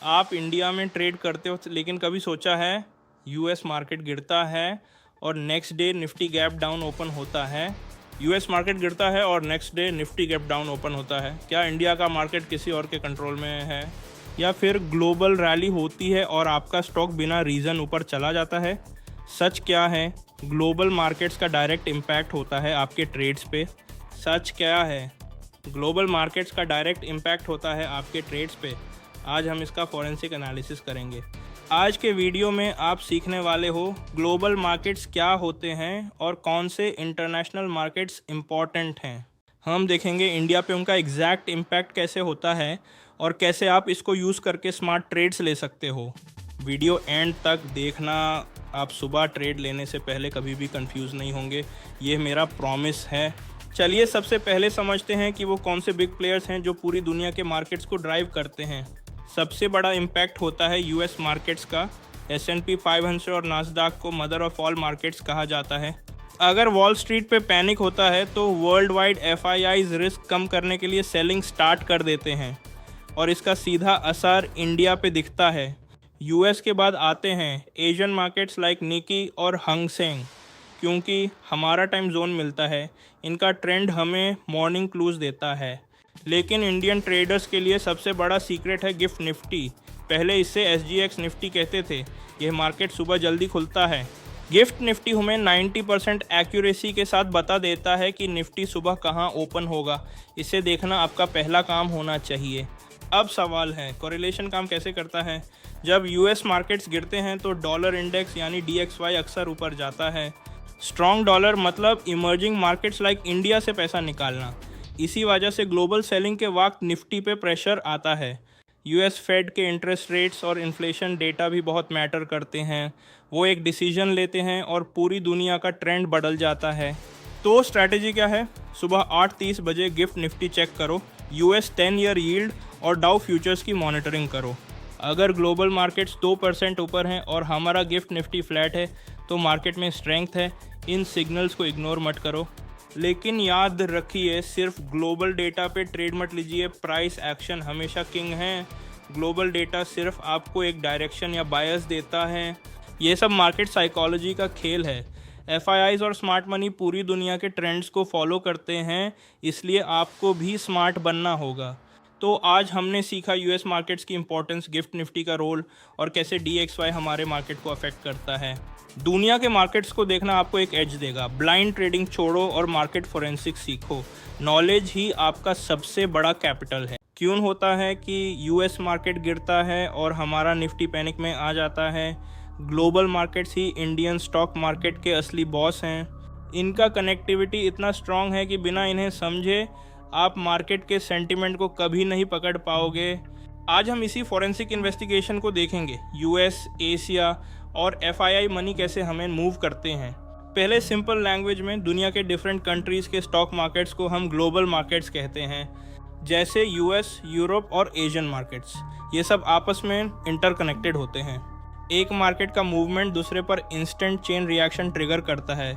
आप इंडिया में ट्रेड करते हो, लेकिन कभी सोचा है यूएस मार्केट गिरता है और next day Nifty gap down open होता है? यूएस मार्केट गिरता है और next day Nifty gap down open होता है। क्या इंडिया का मार्केट किसी और के कंट्रोल में है? या फिर ग्लोबल रैली होती है और आपका स्टॉक बिना रीज़न ऊपर चला जाता है? सच क्या है? ग्लोबल मार्केट्स का डायरेक्ट इम्पैक्ट होता है आपके ट्रेड्स पे। सच क्या है? ग्लोबल मार्केट्स का डायरेक्ट इम्पैक्ट होता है आपके ट्रेड्स पे। आज हम इसका फॉरेंसिक एनालिसिस करेंगे। आज के वीडियो में आप सीखने वाले हो ग्लोबल मार्केट्स क्या होते हैं और कौन से इंटरनेशनल मार्केट्स इम्पॉर्टेंट हैं। हम देखेंगे इंडिया पे उनका एग्जैक्ट इम्पैक्ट कैसे होता है और कैसे आप इसको यूज़ करके स्मार्ट ट्रेड्स ले सकते हो। वीडियो एंड तक देखना। आप सुबह ट्रेड लेने से पहले कभी भी कंफ्यूज नहीं होंगे, ये मेरा प्रॉमिस है। चलिए सबसे पहले समझते हैं कि वो कौन से बिग प्लेयर्स हैं जो पूरी दुनिया के मार्केट्स को ड्राइव करते हैं। सबसे बड़ा इम्पैक्ट होता है यूएस मार्केट्स का। S&P 500 और नास्डाक को मदर ऑफ ऑल मार्केट्स कहा जाता है। अगर वॉल स्ट्रीट पे पैनिक होता है तो वर्ल्ड वाइड FIIs रिस्क कम करने के लिए सेलिंग स्टार्ट कर देते हैं और इसका सीधा असर इंडिया पे दिखता है। यूएस के बाद आते हैं एशियन मार्केट्स लाइक निकी और हंग सेंग। क्योंकि हमारा टाइम जोन मिलता है, इनका ट्रेंड हमें मॉर्निंग क्लूज देता है। लेकिन इंडियन ट्रेडर्स के लिए सबसे बड़ा सीक्रेट है गिफ्ट निफ्टी। पहले इसे SGX निफ्टी कहते थे। यह मार्केट सुबह जल्दी खुलता है। गिफ्ट निफ्टी हमें 90% एक्यूरेसी के साथ बता देता है कि निफ्टी सुबह कहां ओपन होगा। इसे देखना आपका पहला काम होना चाहिए। अब सवाल है कोरिलेशन काम कैसे करता है। जब यूएस मार्केट्स गिरते हैं तो डॉलर इंडेक्स यानी DXY अक्सर ऊपर जाता है। स्ट्रॉन्ग डॉलर मतलब इमर्जिंग मार्केट्स लाइक इंडिया से पैसा निकालना। इसी वजह से ग्लोबल सेलिंग के वक्त निफ्टी पे प्रेशर आता है। यूएस फेड के इंटरेस्ट रेट्स और इन्फ्लेशन डेटा भी बहुत मैटर करते हैं। वो एक डिसीजन लेते हैं और पूरी दुनिया का ट्रेंड बदल जाता है। तो स्ट्रैटेजी क्या है? सुबह 8:30 बजे गिफ्ट निफ्टी चेक करो, US 10 ईयर यील्ड और डाउ फ्यूचर्स की मॉनिटरिंग करो। अगर ग्लोबल मार्केट्स 2% ऊपर हैं और हमारा गिफ्ट निफ्टी फ्लैट है तो मार्केट में स्ट्रेंथ है। इन सिग्नल्स को इग्नोर मत करो। लेकिन याद रखिए, सिर्फ ग्लोबल डेटा पे ट्रेड मत लीजिए। प्राइस एक्शन हमेशा किंग है। ग्लोबल डेटा सिर्फ आपको एक डायरेक्शन या बायस देता है। ये सब मार्केट साइकोलॉजी का खेल है। FIIs और स्मार्ट मनी पूरी दुनिया के ट्रेंड्स को फॉलो करते हैं, इसलिए आपको भी स्मार्ट बनना होगा। तो आज हमने सीखा यूएस मार्केट्स की इंपॉर्टेंस, गिफ्ट निफ्टी का रोल और कैसे DXY हमारे मार्केट को अफेक्ट करता है। दुनिया के मार्केट्स को देखना आपको एक एज देगा। ब्लाइंड ट्रेडिंग छोड़ो और मार्केट फोरेंसिक सीखो। नॉलेज ही आपका सबसे बड़ा कैपिटल है। क्यों होता है कि यूएस मार्केट गिरता है और हमारा निफ्टी पैनिक में आ जाता है? ग्लोबल मार्केट्स ही इंडियन स्टॉक मार्केट के असली बॉस हैं। इनका कनेक्टिविटी इतना स्ट्रांग है कि बिना इन्हें समझे आप मार्केट के सेंटिमेंट को कभी नहीं पकड़ पाओगे। आज हम इसी फॉरेंसिक इन्वेस्टिगेशन को देखेंगे। यूएस, एशिया और FII मनी कैसे हमें मूव करते हैं। पहले सिंपल लैंग्वेज में दुनिया के डिफरेंट कंट्रीज़ के स्टॉक मार्केट्स को हम ग्लोबल मार्केट्स कहते हैं। जैसे US, यूरोप और एशियन मार्केट्स, ये सब आपस में इंटरकनेक्टेड होते हैं। एक मार्केट का मूवमेंट दूसरे पर इंस्टेंट चेन रिएक्शन ट्रिगर करता है।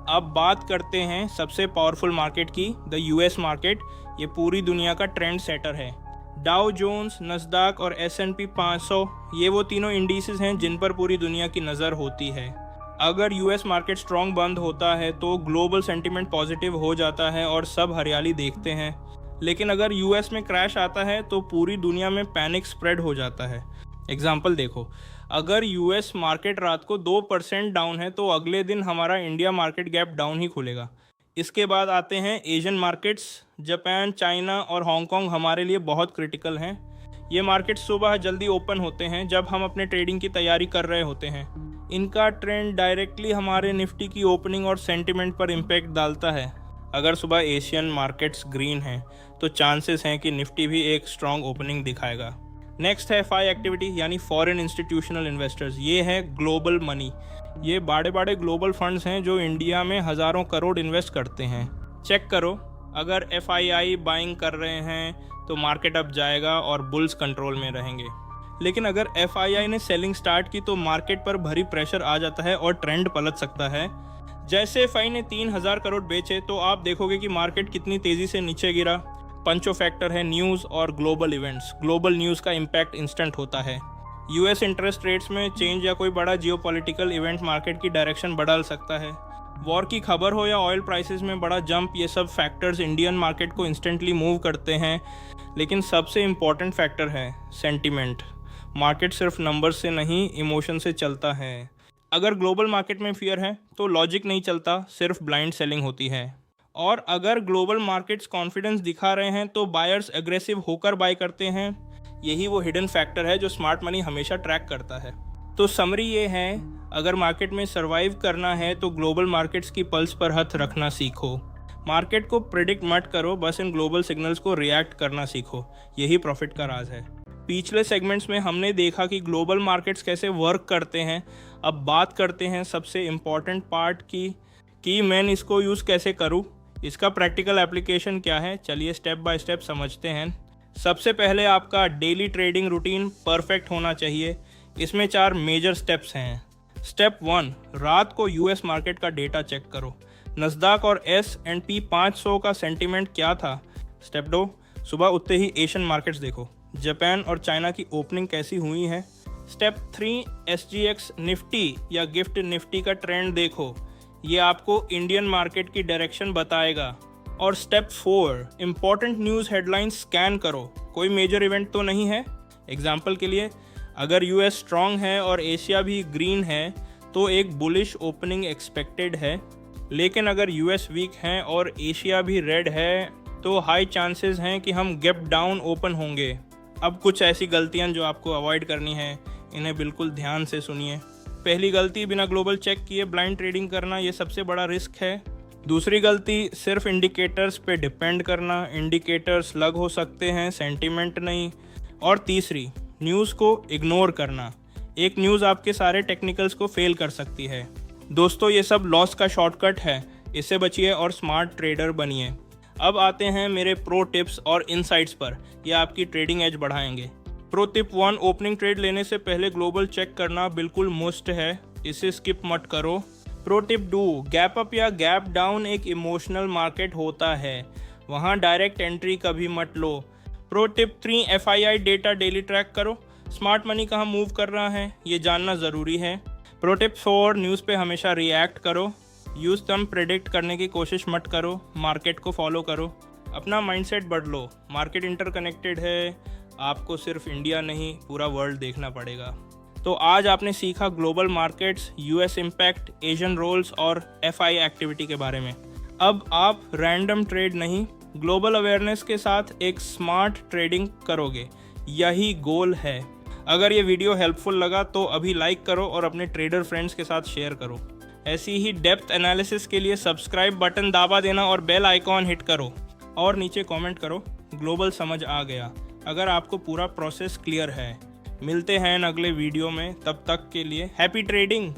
अब बात करते हैं सबसे पावरफुल मार्केट की, द US मार्केट। ये पूरी दुनिया का ट्रेंड सेटर है। डाउ जोन्स, नस्डाक और S&P 500 ये वो तीनों इंडिसेस हैं जिन पर पूरी दुनिया की नज़र होती है। अगर US मार्केट स्ट्रॉन्ग बंद होता है तो ग्लोबल सेंटिमेंट पॉजिटिव हो जाता है और सब हरियाली देखते हैं। लेकिन अगर US में क्रैश आता है तो पूरी दुनिया में पैनिक स्प्रेड हो जाता है। एग्जाम्पल देखो, अगर US मार्केट रात को 2% डाउन है तो अगले दिन हमारा इंडिया मार्केट गैप डाउन ही खुलेगा। इसके बाद आते हैं एशियन मार्केट्स। जापान, चाइना और हांगकांग हमारे लिए बहुत क्रिटिकल हैं। ये मार्केट्स सुबह जल्दी ओपन होते हैं जब हम अपने ट्रेडिंग की तैयारी कर रहे होते हैं। इनका ट्रेंड डायरेक्टली हमारे निफ्टी की ओपनिंग और सेंटिमेंट पर इम्पैक्ट डालता है। अगर सुबह एशियन मार्केट्स ग्रीन हैं तो चांसेस हैं कि निफ्टी भी एक स्ट्रॉन्ग ओपनिंग दिखाएगा। नेक्स्ट है FI एक्टिविटी यानी फॉरेन इंस्टीट्यूशनल इन्वेस्टर्स। ये है ग्लोबल मनी। ये बड़े बड़े ग्लोबल फंड्स हैं जो इंडिया में हज़ारों करोड़ इन्वेस्ट करते हैं। चेक करो, अगर FII बाइंग कर रहे हैं तो मार्केट अप जाएगा और बुल्स कंट्रोल में रहेंगे। लेकिन अगर FII ने सेलिंग स्टार्ट की तो मार्केट पर भारी प्रेशर आ जाता है और ट्रेंड पलट सकता है। जैसे FI ने 3000 करोड़ बेचे तो आप देखोगे कि मार्केट कितनी तेज़ी से नीचे गिरा। पंचो फैक्टर है न्यूज़ और ग्लोबल इवेंट्स। ग्लोबल न्यूज़ का इम्पैक्ट इंस्टेंट होता है। यूएस इंटरेस्ट रेट्स में चेंज या कोई बड़ा जियोपॉलिटिकल इवेंट मार्केट की डायरेक्शन बदल सकता है। वॉर की खबर हो या ऑयल प्राइसेस में बड़ा जंप, ये सब फैक्टर्स इंडियन मार्केट को इंस्टेंटली मूव करते हैं। लेकिन सबसे इम्पॉर्टेंट फैक्टर है सेंटिमेंट। मार्केट सिर्फ नंबर से नहीं, इमोशन से चलता है। अगर ग्लोबल मार्केट में फियर है तो लॉजिक नहीं चलता, सिर्फ ब्लाइंड सेलिंग होती है। और अगर ग्लोबल मार्केट्स कॉन्फिडेंस दिखा रहे हैं तो बायर्स एग्रेसिव होकर बाय करते हैं। यही वो हिडन फैक्टर है जो स्मार्ट मनी हमेशा ट्रैक करता है। तो समरी ये है, अगर मार्केट में सर्वाइव करना है तो ग्लोबल मार्केट्स की पल्स पर हाथ रखना सीखो। मार्केट को प्रिडिक्ट मत करो, बस इन ग्लोबल सिग्नल्स को रिएक्ट करना सीखो। यही प्रॉफिट का राज है। पिछले सेगमेंट्स में हमने देखा कि ग्लोबल मार्केट्स कैसे वर्क करते हैं। अब बात करते हैं सबसे इम्पॉर्टेंट पार्ट की कि मैं इसको यूज़ कैसे करूँ, इसका प्रैक्टिकल एप्लीकेशन क्या है। चलिए स्टेप बाय स्टेप समझते हैं। सबसे पहले आपका डेली ट्रेडिंग रूटीन परफेक्ट होना चाहिए। इसमें 4 मेजर स्टेप्स हैं। स्टेप 1, रात को यूएस मार्केट का डेटा चेक करो। नस्दाक और S&P 500 का सेंटीमेंट क्या था। स्टेप 2, सुबह उठते ही एशियन मार्केट्स देखो, जापान और चाइना की ओपनिंग कैसी हुई है। स्टेप 3, SGX निफ्टी या गिफ्ट निफ्टी का ट्रेंड देखो, ये आपको इंडियन मार्केट की डायरेक्शन बताएगा। और step 4, important news headlines scan करो, कोई मेजर इवेंट तो नहीं है। एग्जाम्पल के लिए, अगर यूएस स्ट्रॉन्ग है और एशिया भी ग्रीन है तो एक बुलिश ओपनिंग एक्सपेक्टेड है। लेकिन अगर यूएस वीक है और एशिया भी रेड है तो हाई चांसेस हैं कि हम गैप डाउन ओपन होंगे। अब कुछ ऐसी गलतियां जो आपको अवॉइड करनी है, इन्हें बिल्कुल ध्यान से सुनिए। पहली गलती, बिना ग्लोबल चेक किए ब्लाइंड ट्रेडिंग करना, ये सबसे बड़ा रिस्क है। दूसरी गलती, सिर्फ इंडिकेटर्स पे डिपेंड करना। इंडिकेटर्स लग हो सकते हैं, सेंटीमेंट नहीं। और तीसरी, न्यूज़ को इग्नोर करना। एक न्यूज़ आपके सारे टेक्निकल्स को फेल कर सकती है। दोस्तों, ये सब लॉस का शॉर्टकट है, इससे बचिए और स्मार्ट ट्रेडर बनिए। अब आते हैं मेरे प्रो टिप्स और इनसाइट्स पर, ये आपकी ट्रेडिंग एज बढ़ाएंगे। प्रो टिप 1, ओपनिंग ट्रेड लेने से पहले ग्लोबल चेक करना बिल्कुल मस्ट है, इसे स्किप मत करो। प्रो टिप 2, गैप अप या गैप डाउन एक इमोशनल मार्केट होता है, वहाँ डायरेक्ट एंट्री कभी मत लो। Pro tip 3, FII data daily track करो, स्मार्ट मनी कहाँ मूव कर रहा है ये जानना ज़रूरी है। प्रो टिप 4, न्यूज़ पे हमेशा रिएक्ट करो, यूज़ टर्म प्रेडिक्ट करने की कोशिश मत करो, मार्केट को फॉलो करो। अपना माइंडसेट बदलो, मार्केट इंटरकनेक्टेड है, आपको सिर्फ इंडिया नहीं पूरा वर्ल्ड देखना पड़ेगा। तो आज आपने सीखा global markets, US impact, Asian roles और FI एक्टिविटी के बारे में। अब आप रैंडम ट्रेड नहीं, ग्लोबल अवेयरनेस के साथ एक स्मार्ट ट्रेडिंग करोगे, यही गोल है। अगर ये वीडियो हेल्पफुल लगा तो अभी लाइक करो और अपने ट्रेडर फ्रेंड्स के साथ शेयर करो। ऐसी ही डेप्थ एनालिसिस के लिए सब्सक्राइब बटन दबा देना और बेल आइकॉन हिट करो। और नीचे कमेंट करो, ग्लोबल समझ आ गया, अगर आपको पूरा प्रोसेस क्लियर है। मिलते हैं अगले वीडियो में, तब तक के लिए हैप्पी ट्रेडिंग।